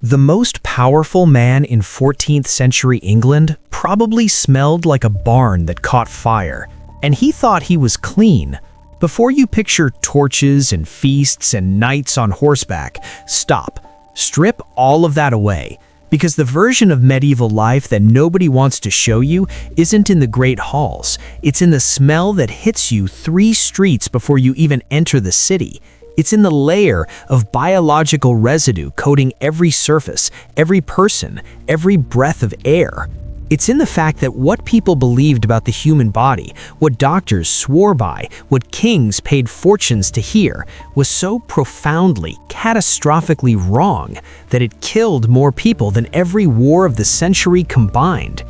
The most powerful man in 14th century England probably smelled like a barn that caught fire, and he thought he was clean. Before you picture torches and feasts and knights on horseback, stop. Strip all of that away, because the version of medieval life that nobody wants to show you isn't in the great halls. It's in the smell that hits you 3 streets before you even enter the city. It's in the layer of biological residue coating every surface, every person, every breath of air. It's in the fact that what people believed about the human body, what doctors swore by, what kings paid fortunes to hear, was so profoundly, catastrophically wrong that it killed more people than every war of the century combined.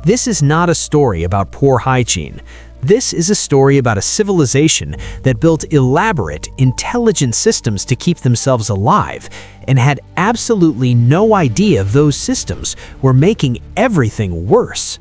This is not a story about poor hygiene. This is a story about a civilization that built elaborate, intelligent systems to keep themselves alive and had absolutely no idea those systems were making everything worse.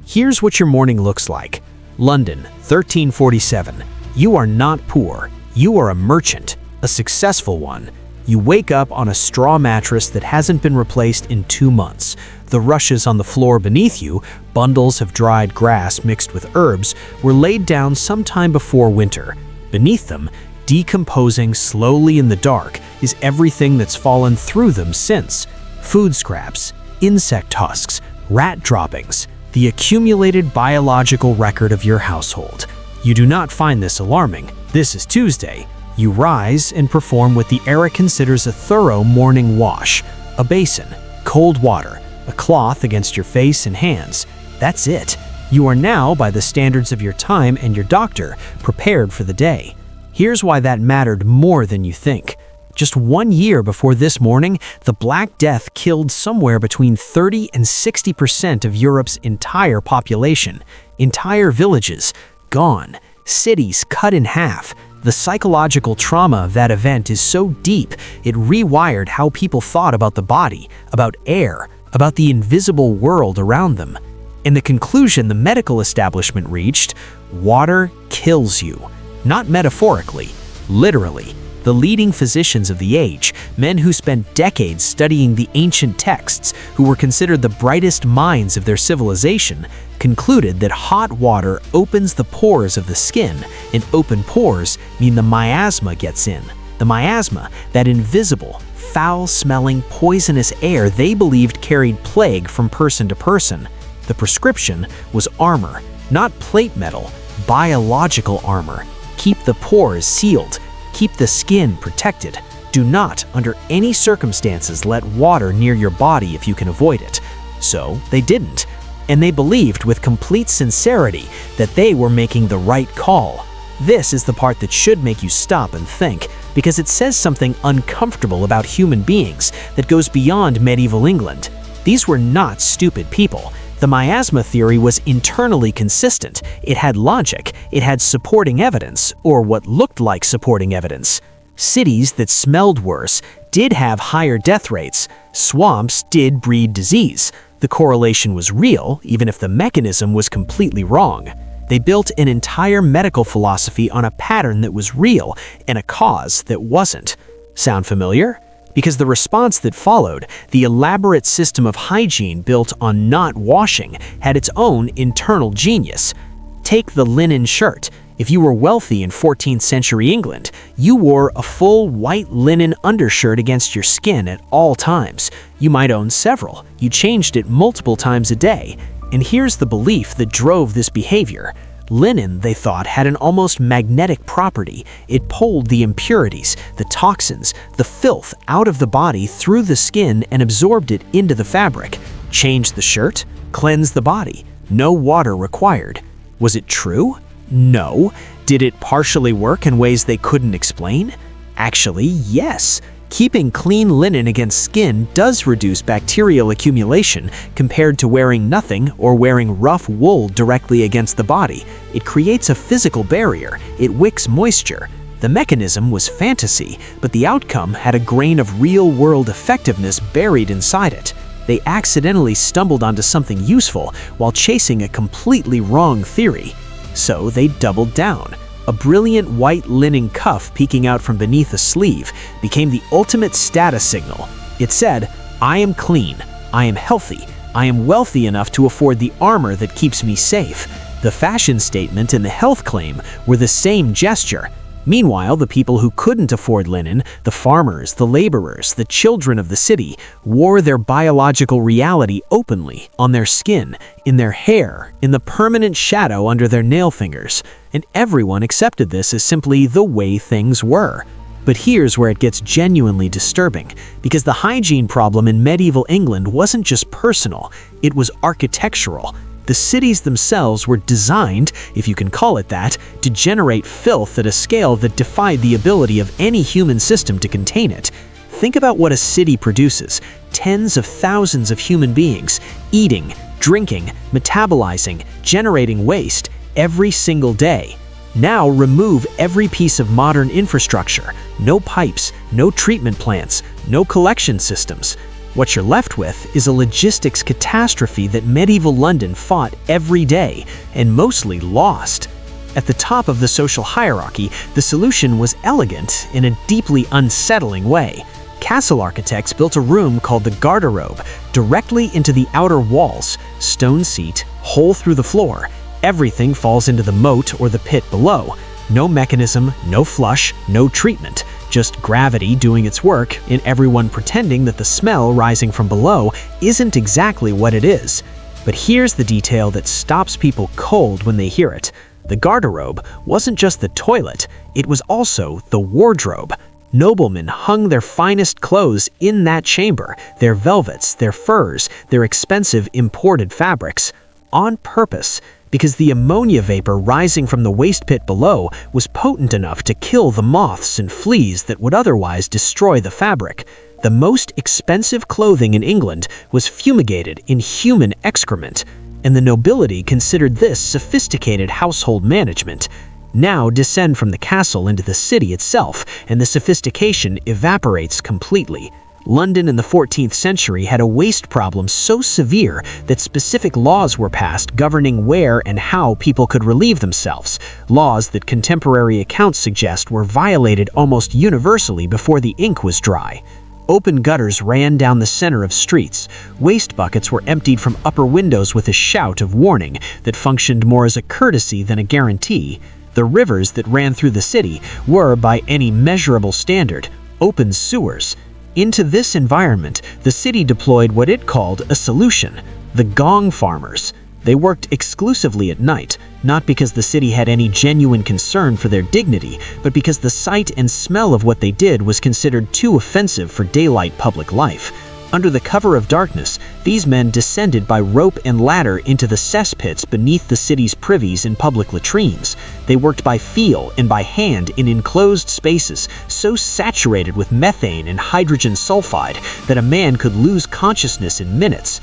Here's what your morning looks like. London, 1347. You are not poor. You are a merchant, a successful one. You wake up on a straw mattress that hasn't been replaced in 2 months. The rushes on the floor beneath you, bundles of dried grass mixed with herbs, were laid down sometime before winter. Beneath them, decomposing slowly in the dark, is everything that's fallen through them since. Food scraps, insect husks, rat droppings, the accumulated biological record of your household. You do not find this alarming. This is Tuesday. You rise and perform what the era considers a thorough morning wash. A basin, cold water, a cloth against your face and hands. That's it. You are now, by the standards of your time and your doctor, prepared for the day. Here's why that mattered more than you think. Just 1 year before this morning, the Black Death killed somewhere between 30 and 60% of Europe's entire population. Entire villages gone. Cities cut in half. The psychological trauma of that event is so deep, it rewired how people thought about the body, about air, about the invisible world around them. In the conclusion the medical establishment reached, water kills you. Not metaphorically, literally. The leading physicians of the age, men who spent decades studying the ancient texts, who were considered the brightest minds of their civilization, concluded that hot water opens the pores of the skin, and open pores mean the miasma gets in. The miasma, that invisible, foul-smelling, poisonous air they believed carried plague from person to person. The prescription was armor, not plate metal, biological armor. Keep the pores sealed. Keep the skin protected. Do not, under any circumstances, let water near your body if you can avoid it. So they didn't, and they believed with complete sincerity that they were making the right call. This is the part that should make you stop and think, because it says something uncomfortable about human beings that goes beyond medieval England. These were not stupid people. The miasma theory was internally consistent. It had logic. It had supporting evidence, or what looked like supporting evidence. Cities that smelled worse did have higher death rates. Swamps did breed disease. The correlation was real, even if the mechanism was completely wrong. They built an entire medical philosophy on a pattern that was real and a cause that wasn't. Sound familiar? Because the response that followed, the elaborate system of hygiene built on not washing, had its own internal genius. Take the linen shirt. If you were wealthy in 14th century England, you wore a full white linen undershirt against your skin at all times. You might own several. You changed it multiple times a day. And here's the belief that drove this behavior. Linen, they thought, had an almost magnetic property. It pulled the impurities, the toxins, the filth out of the body through the skin and absorbed it into the fabric. Change the shirt, cleanse the body. No water required. Was it true? No. Did it partially work in ways they couldn't explain? Actually, yes. Keeping clean linen against skin does reduce bacterial accumulation compared to wearing nothing or wearing rough wool directly against the body. It creates a physical barrier. It wicks moisture. The mechanism was fantasy, but the outcome had a grain of real-world effectiveness buried inside it. They accidentally stumbled onto something useful while chasing a completely wrong theory. So they doubled down. A brilliant white linen cuff peeking out from beneath a sleeve became the ultimate status signal. It said, I am clean, I am healthy, I am wealthy enough to afford the armor that keeps me safe. The fashion statement and the health claim were the same gesture. Meanwhile, the people who couldn't afford linen, the farmers, the laborers, the children of the city, wore their biological reality openly, on their skin, in their hair, in the permanent shadow under their nail fingers. And everyone accepted this as simply the way things were. But here's where it gets genuinely disturbing, because the hygiene problem in medieval England wasn't just personal, it was architectural. The cities themselves were designed, if you can call it that, to generate filth at a scale that defied the ability of any human system to contain it. Think about what a city produces: tens of thousands of human beings, eating, drinking, metabolizing, generating waste every single day. Now remove every piece of modern infrastructure: no pipes, no treatment plants, no collection systems. What you're left with is a logistics catastrophe that medieval London fought every day and mostly lost. At the top of the social hierarchy, the solution was elegant in a deeply unsettling way. Castle architects built a room called the garderobe directly into the outer walls: stone seat, hole through the floor. Everything falls into the moat or the pit below. No mechanism, no flush, no treatment. Just gravity doing its work, and everyone pretending that the smell rising from below isn't exactly what it is. But here's the detail that stops people cold when they hear it. The garderobe wasn't just the toilet, it was also the wardrobe. Noblemen hung their finest clothes in that chamber: their velvets, their furs, their expensive imported fabrics. On purpose, because the ammonia vapor rising from the waste pit below was potent enough to kill the moths and fleas that would otherwise destroy the fabric. The most expensive clothing in England was fumigated in human excrement, and the nobility considered this sophisticated household management. Now descend from the castle into the city itself, and the sophistication evaporates completely. London in the 14th century had a waste problem so severe that specific laws were passed governing where and how people could relieve themselves, laws that contemporary accounts suggest were violated almost universally before the ink was dry. Open gutters ran down the center of streets. Waste buckets were emptied from upper windows with a shout of warning that functioned more as a courtesy than a guarantee. The rivers that ran through the city were, by any measurable standard, open sewers. Into this environment, the city deployed what it called a solution: the gong farmers. They worked exclusively at night, not because the city had any genuine concern for their dignity, but because the sight and smell of what they did was considered too offensive for daylight public life. Under the cover of darkness, these men descended by rope and ladder into the cesspits beneath the city's privies and public latrines. They worked by feel and by hand in enclosed spaces so saturated with methane and hydrogen sulfide that a man could lose consciousness in minutes.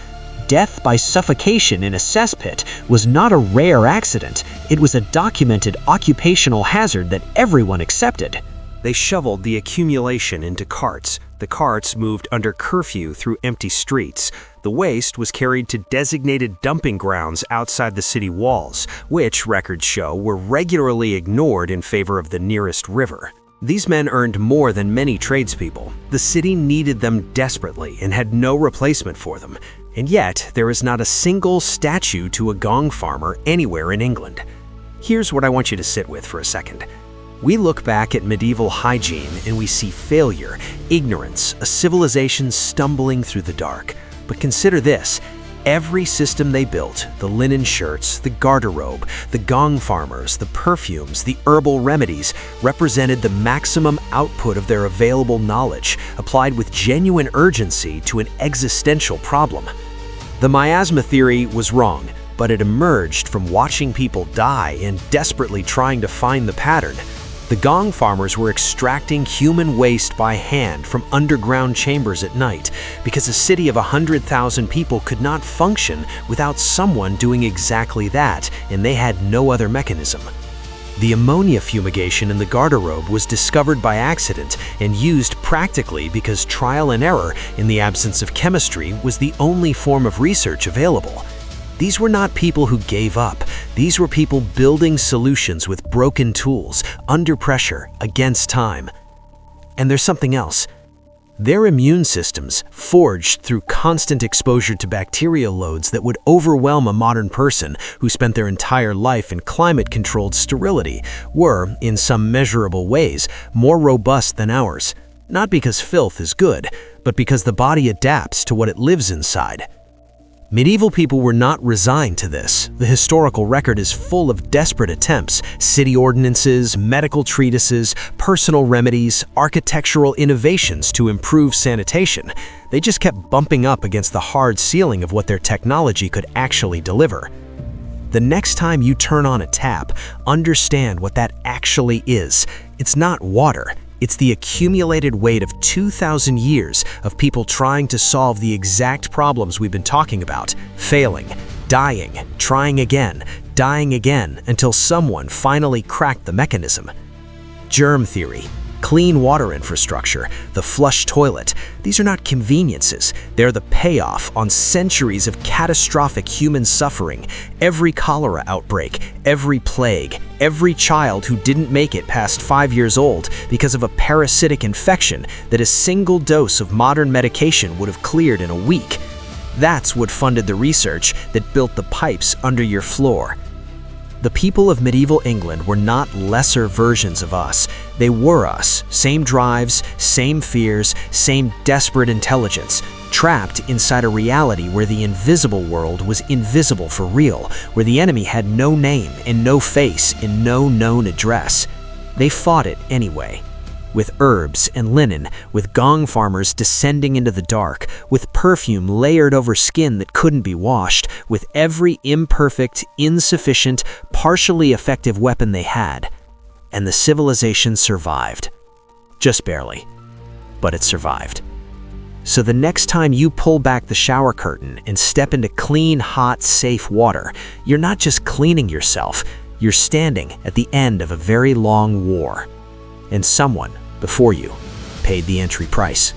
Death by suffocation in a cesspit was not a rare accident. It was a documented occupational hazard that everyone accepted. They shoveled the accumulation into carts. The carts moved under curfew through empty streets. The waste was carried to designated dumping grounds outside the city walls, which, records show, were regularly ignored in favor of the nearest river. These men earned more than many tradespeople. The city needed them desperately and had no replacement for them. And yet, there is not a single statue to a gong farmer anywhere in England. Here's what I want you to sit with for a second. We look back at medieval hygiene and we see failure, ignorance, a civilization stumbling through the dark. But consider this: every system they built, the linen shirts, the garderobe, the gong farmers, the perfumes, the herbal remedies, represented the maximum output of their available knowledge, applied with genuine urgency to an existential problem. The miasma theory was wrong, but it emerged from watching people die and desperately trying to find the pattern. The gong farmers were extracting human waste by hand from underground chambers at night because a city of 100,000 people could not function without someone doing exactly that, and they had no other mechanism. The ammonia fumigation in the garderobe was discovered by accident and used practically because trial and error, in the absence of chemistry, was the only form of research available. These were not people who gave up. These were people building solutions with broken tools, under pressure, against time. And there's something else. Their immune systems, forged through constant exposure to bacterial loads that would overwhelm a modern person who spent their entire life in climate-controlled sterility, were, in some measurable ways, more robust than ours. Not because filth is good, but because the body adapts to what it lives inside. Medieval people were not resigned to this. The historical record is full of desperate attempts: city ordinances, medical treatises, personal remedies, architectural innovations to improve sanitation. They just kept bumping up against the hard ceiling of what their technology could actually deliver. The next time you turn on a tap, understand what that actually is. It's not water. It's the accumulated weight of 2,000 years of people trying to solve the exact problems we've been talking about, failing, dying, trying again, dying again, until someone finally cracked the mechanism. Germ theory, clean water infrastructure, the flush toilet, these are not conveniences. They're the payoff on centuries of catastrophic human suffering. Every cholera outbreak, every plague, every child who didn't make it past 5 years old because of a parasitic infection that a single dose of modern medication would have cleared in a week. That's what funded the research that built the pipes under your floor. The people of medieval England were not lesser versions of us. They were us. Same drives, same fears, same desperate intelligence, trapped inside a reality where the invisible world was invisible for real, where the enemy had no name and no face and no known address. They fought it anyway. With herbs and linen, with gong farmers descending into the dark, with perfume layered over skin that couldn't be washed, with every imperfect, insufficient, partially effective weapon they had. And the civilization survived. Just barely. But it survived. So the next time you pull back the shower curtain and step into clean, hot, safe water, you're not just cleaning yourself, you're standing at the end of a very long war. And someone before you paid the entry price.